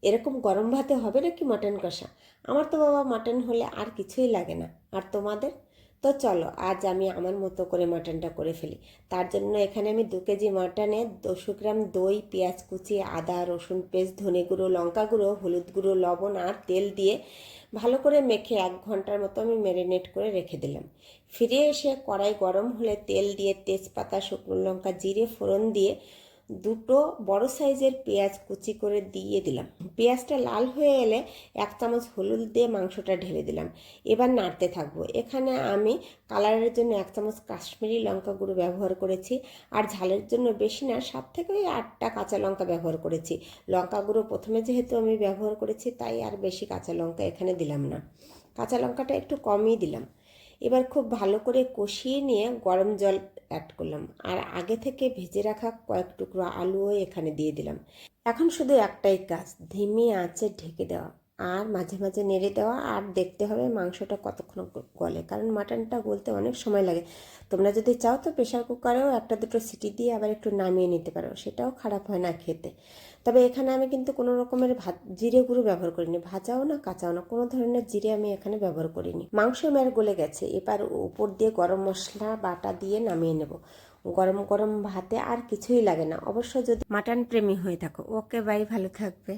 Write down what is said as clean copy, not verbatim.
এরকম গরম ভাতে হবে নাকি মাটন কষা? আমার তো বাবা মাটন হলে আর কিছুই লাগে না। আর তোমাদের? তো চলো আজ আমি আমার মতো করে মাটনটা করে ফেলি। তার জন্য এখানে আমি 2 কেজি মাটনে 200 গ্রাম দই, পেঁয়াজ কুচি, আদা রসুন পেস্ট, ধনে গুঁড়ো, লঙ্কা গুঁড়ো, হলুদ গুঁড়ো, লবণ আর তেল দিয়ে ভালো করে মেখে 1 ঘন্টার মতো আমি ম্যারিনেট করে রেখে দিলাম। ফিরে এসে কড়াই গরম হলে তেল দিয়ে তেজপাতা, শুকনো লঙ্কা, জিরে ফোড়ন দিয়ে 2 বড় সাইজের পেঁয়াজ কুচি করে দিয়ে দিলাম। পেঁয়াজটা লাল হয়ে এলে 1 চামচ হলুদ দিয়ে মাংসটা ঢেলে দিলাম। এবার নাড়তে থাকবো। এখানে আমি কালারের জন্য 1 চামচ কাশ্মীরি লঙ্কা গুঁড়ো ব্যবহার করেছি, আর ঝালের জন্য বেশি না, 7 থেকে 8টা কাঁচা লঙ্কা ব্যবহার করেছি। লঙ্কা গুঁড়ো প্রথমে যেহেতু আমি ব্যবহার করেছি তাই আর বেশি কাঁচা লঙ্কা এখানে দিলাম না, কাঁচা লঙ্কাটা একটু কমই দিলাম। এবার খুব ভালো করে কষিয়ে নিয়ে গরম জল অ্যাড করলাম, আর আগে থেকে ভেজে রাখা কয়েক টুকরো আলুও এখানে দিয়ে দিলাম। এখন শুধু একটাই কাজ, ধিমি আঁচে ঢেকে দেওয়া আর মাঝে মাঝে নেড়ে দেওয়া, আর দেখতে হবে মাংসটা কতক্ষণ গলে, কারণ মাটনটা গলতে অনেক সময় লাগে। তোমরা যদি চাও তো প্রেশার কুকারেও 1-2 সিটি দিয়ে আবার একটু নামিয়ে নিতে পারো, সেটাও খারাপ হয় না খেতে। তবে এখানে আমি কিন্তু কোনো রকমের জিরে গুঁড়ো ব্যবহার করিনি, ভাজাও না কাঁচাও না, কোনো ধরনের জিরে আমি এখানে ব্যবহার করিনি। মাংস আমার গলে গেছে, এবার উপর দিয়ে গরম মশলা বাটা দিয়ে নামিয়ে নেব। গরম গরম ভাতে আর কিছুই লাগে না, অবশ্য যদি মাটন প্রেমী হয়ে থাকো। ওকে বাই, ভালো থাকবে।